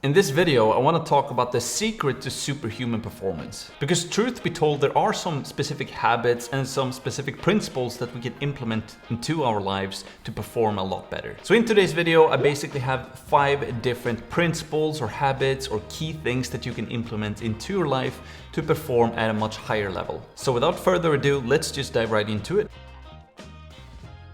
In this video, I want to talk about the secret to superhuman performance. Because truth be told, there are some specific habits and some specific principles that we can implement into our lives to perform a lot better. So in today's video, I basically have 5 different principles or habits or key things that you can implement into your life to perform at a much higher level. So without further ado, let's just dive right into it.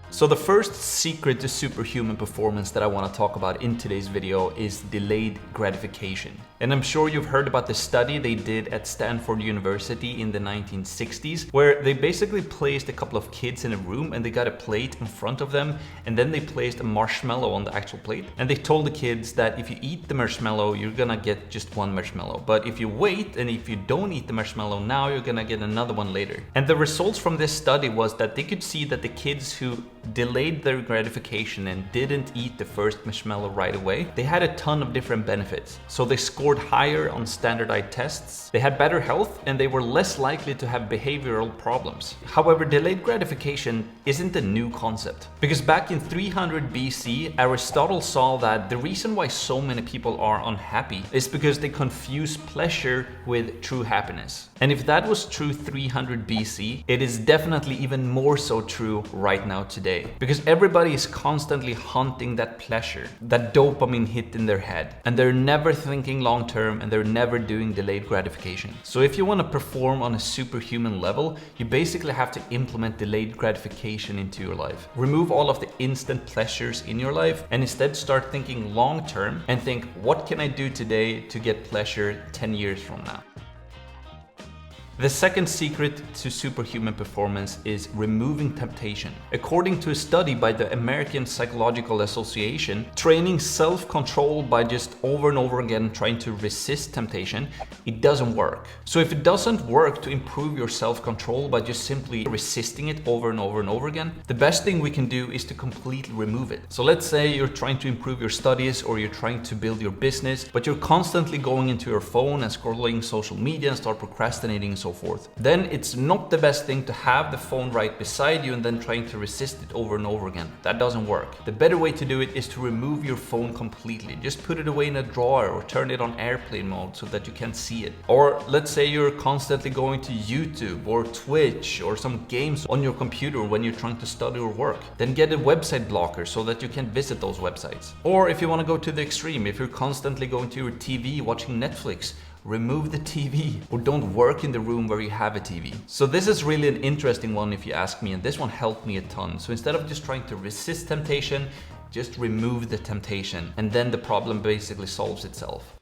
So the first secret to superhuman performance that I want to talk about in today's video is delayed gratification. And I'm sure you've heard about the study they did at Stanford University in the 1960s, where they basically placed a couple of kids in a room and they got a plate in front of them, and then they placed a marshmallow on the actual plate. And they told the kids that if you eat the marshmallow, you're gonna get just one marshmallow. But if you wait and if you don't eat the marshmallow now, you're gonna get another one later. And the results from this study was that they could see that the kids who delayed their gratification and didn't eat the first marshmallow right away, they had a ton of different benefits. So they scored higher on standardized tests, they had better health, and they were less likely to have behavioral problems. However, delayed gratification isn't a new concept, because back in 300 BC, Aristotle saw that the reason why so many people are unhappy is because they confuse pleasure with true happiness. And if that was true 300 BC, it is definitely even more so true right now today. Because everybody is constantly hunting that pleasure, that dopamine hit in their head, and they're never thinking long term, and they're never doing delayed gratification. So if you want to perform on a superhuman level, you basically have to implement delayed gratification into your life. Remove all of the instant pleasures in your life and instead start thinking long term and think, what can I do today to get pleasure 10 years from now? The second secret to superhuman performance is removing temptation. According to a study by the American Psychological Association, training self-control by just over and over again trying to resist temptation, it doesn't work. So if it doesn't work to improve your self-control by just simply resisting it over and over and over again, the best thing we can do is to completely remove it. So let's say you're trying to improve your studies or you're trying to build your business, but you're constantly going into your phone and scrolling social media and start procrastinating and so forth. Then it's not the best thing to have the phone right beside you and then trying to resist it over and over again. That doesn't work. The better way to do it is to remove your phone completely. Just put it away in a drawer or turn it on airplane mode so that you can't see it. Or let's say you're constantly going to YouTube or Twitch or some games on your computer when you're trying to study or work. Then get a website blocker so that you can't visit those websites. Or if you want to go to the extreme, if you're constantly going to your TV watching Netflix, remove the TV or don't work in the room where you have a TV. So this is really an interesting one if you ask me, and this one helped me a ton. So instead of just trying to resist temptation, just remove the temptation, and then the problem basically solves itself.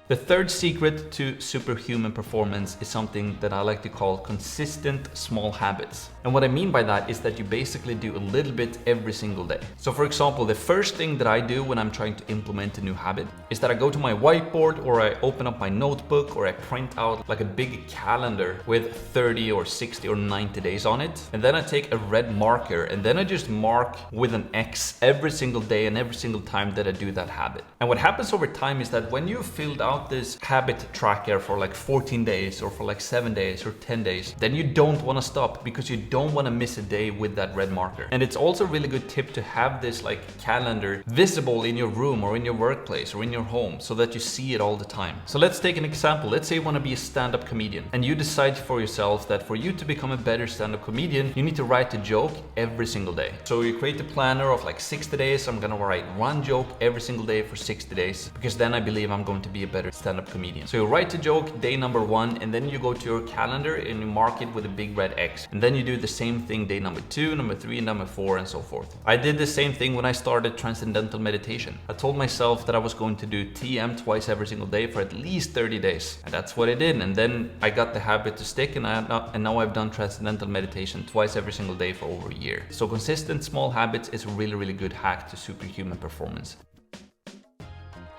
The third secret to superhuman performance is something that I like to call consistent small habits. And what I mean by that is that you basically do a little bit every single day. So for example, the first thing that I do when I'm trying to implement a new habit is that I go to my whiteboard or I open up my notebook or I print out like a big calendar with 30 or 60 or 90 days on it. And then I take a red marker and then I just mark with an X every single day and every single time that I do that habit. And what happens over time is that when you've filled out this habit tracker for like 14 days or for like 7 days or 10 days, then you don't want to stop because you don't want to miss a day with that red marker. And it's also a really good tip to have this like calendar visible in your room or in your workplace or in your home so that you see it all the time. So let's take an example. Let's say you want to be a stand-up comedian and you decide for yourself that for you to become a better stand-up comedian, you need to write a joke every single day. So you create a planner of like 60 days. I'm gonna write one joke every single day for 60 days because then I believe I'm going to be a better stand-up comedian. So you write a joke day number 1 and then you go to your calendar and you mark it with a big red X. And then you do the same thing day number 2, number 3, number 4 and so forth. I did the same thing when I started transcendental meditation. I told myself that I was going to do TM twice every single day for at least 30 days. And that's what I did. And then I got the habit to stick and now I've done transcendental meditation twice every single day for over a year. So consistent small habits is a really, really good hack to superhuman performance.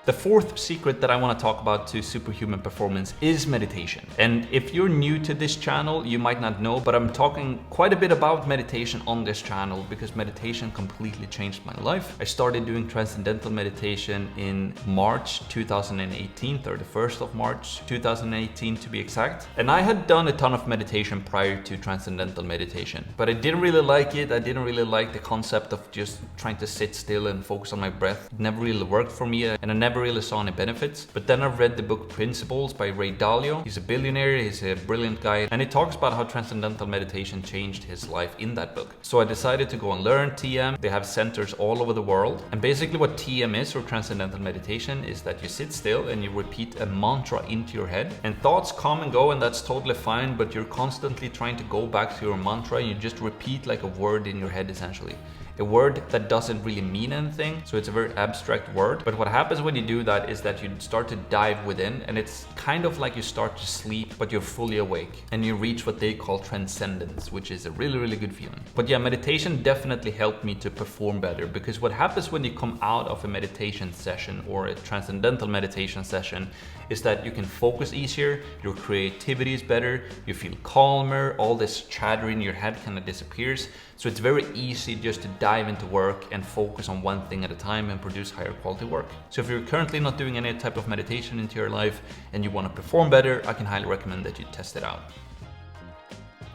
The fourth secret that I want to talk about to superhuman performance is meditation. And if you're new to this channel, you might not know, but I'm talking quite a bit about meditation on this channel because meditation completely changed my life. I started doing transcendental meditation in March 2018, 31st of March 2018 to be exact. And I had done a ton of meditation prior to transcendental meditation, but I didn't really like it. I didn't really like the concept of just trying to sit still and focus on my breath. It never really worked for me, and I never never really saw any benefits. But then I've read the book Principles by Ray Dalio. He's a billionaire, he's a brilliant guy, and he talks about how transcendental meditation changed his life in that book. So I decided to go and learn TM. They have centers all over the world. And basically what TM is, or transcendental meditation, is that you sit still and you repeat a mantra into your head. And thoughts come and go, and that's totally fine, but you're constantly trying to go back to your mantra and you just repeat like a word in your head essentially. A word that doesn't really mean anything, so it's a very abstract word. But what happens when you do that is that you start to dive within, and it's kind of like you start to sleep, but you're fully awake, and you reach what they call transcendence, which is a really, really good feeling. But yeah, meditation definitely helped me to perform better, because what happens when you come out of a meditation session or a transcendental meditation session is that you can focus easier, your creativity is better, you feel calmer, all this chatter in your head kind of disappears. So it's very easy just to dive into work and focus on one thing at a time and produce higher quality work. So if you're currently not doing any type of meditation into your life and you want to perform better, I can highly recommend that you test it out.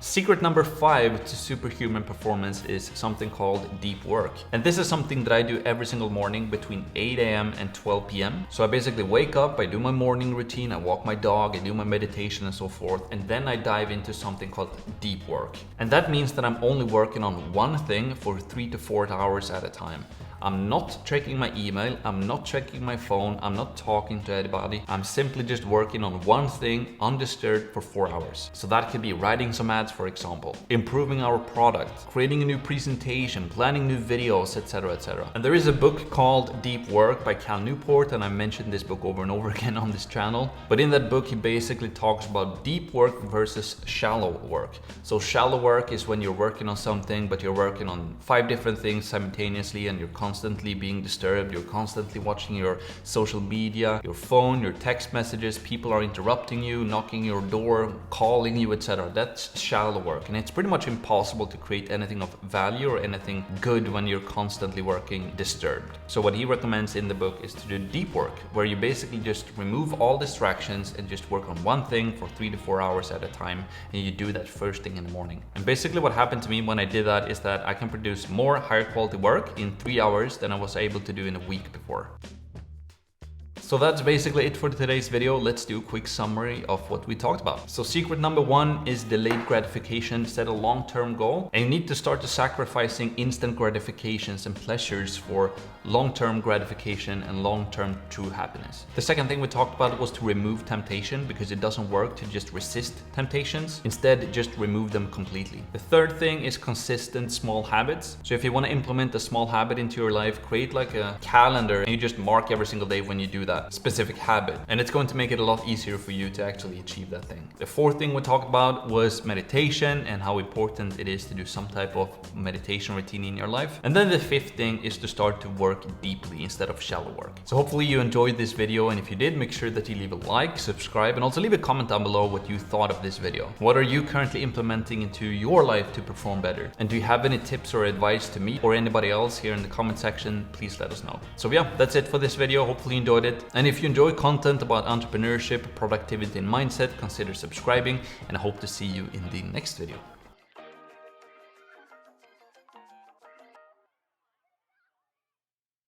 Secret number 5 to superhuman performance is something called deep work. And this is something that I do every single morning between 8 a.m. and 12 p.m. So I basically wake up, I do my morning routine, I walk my dog, I do my meditation and so forth, and then I dive into something called deep work. And that means that I'm only working on one thing for 3 to 4 hours at a time. I'm not checking my email, I'm not checking my phone, I'm not talking to anybody. I'm simply just working on one thing undisturbed for 4 hours. So that could be writing some ads, for example, improving our product, creating a new presentation, planning new videos, etc, etc. And there is a book called Deep Work by Cal Newport, and I mentioned this book over and over again on this channel. But in that book, he basically talks about deep work versus shallow work. So shallow work is when you're working on something, but you're working on 5 different things simultaneously, and you're constantly being disturbed, you're constantly watching your social media, your phone, your text messages, people are interrupting you, knocking your door, calling you, etc. That's shallow work, and it's pretty much impossible to create anything of value or anything good when you're constantly working disturbed. So what he recommends in the book is to do deep work, where you basically just remove all distractions and just work on one thing for 3 to 4 hours at a time, and you do that first thing in the morning. And basically what happened to me when I did that is that I can produce more higher quality work in 3 hours than I was able to do in a week before. So that's basically it for today's video. Let's do a quick summary of what we talked about. So secret number 1 is delayed gratification. Set a long-term goal, and you need to start to sacrificing instant gratifications and pleasures for long-term gratification and long-term true happiness. The second thing we talked about was to remove temptation, because it doesn't work to just resist temptations. Instead, just remove them completely. The third thing is consistent small habits. So if you want to implement a small habit into your life, create like a calendar and you just mark every single day when you do that specific habit, and it's going to make it a lot easier for you to actually achieve that thing. The fourth thing we talked about was meditation and how important it is to do some type of meditation routine in your life. And then the fifth thing is to start to work deeply instead of shallow work. So hopefully you enjoyed this video, and if you did, make sure that you leave a like, subscribe, and also leave a comment down below what you thought of this video. What are you currently implementing into your life to perform better? And do you have any tips or advice to me or anybody else here in the comment section? Please let us know. So yeah, that's it for this video. Hopefully you enjoyed it. And if you enjoy content about entrepreneurship, productivity, and mindset, consider subscribing, and I hope to see you in the next video.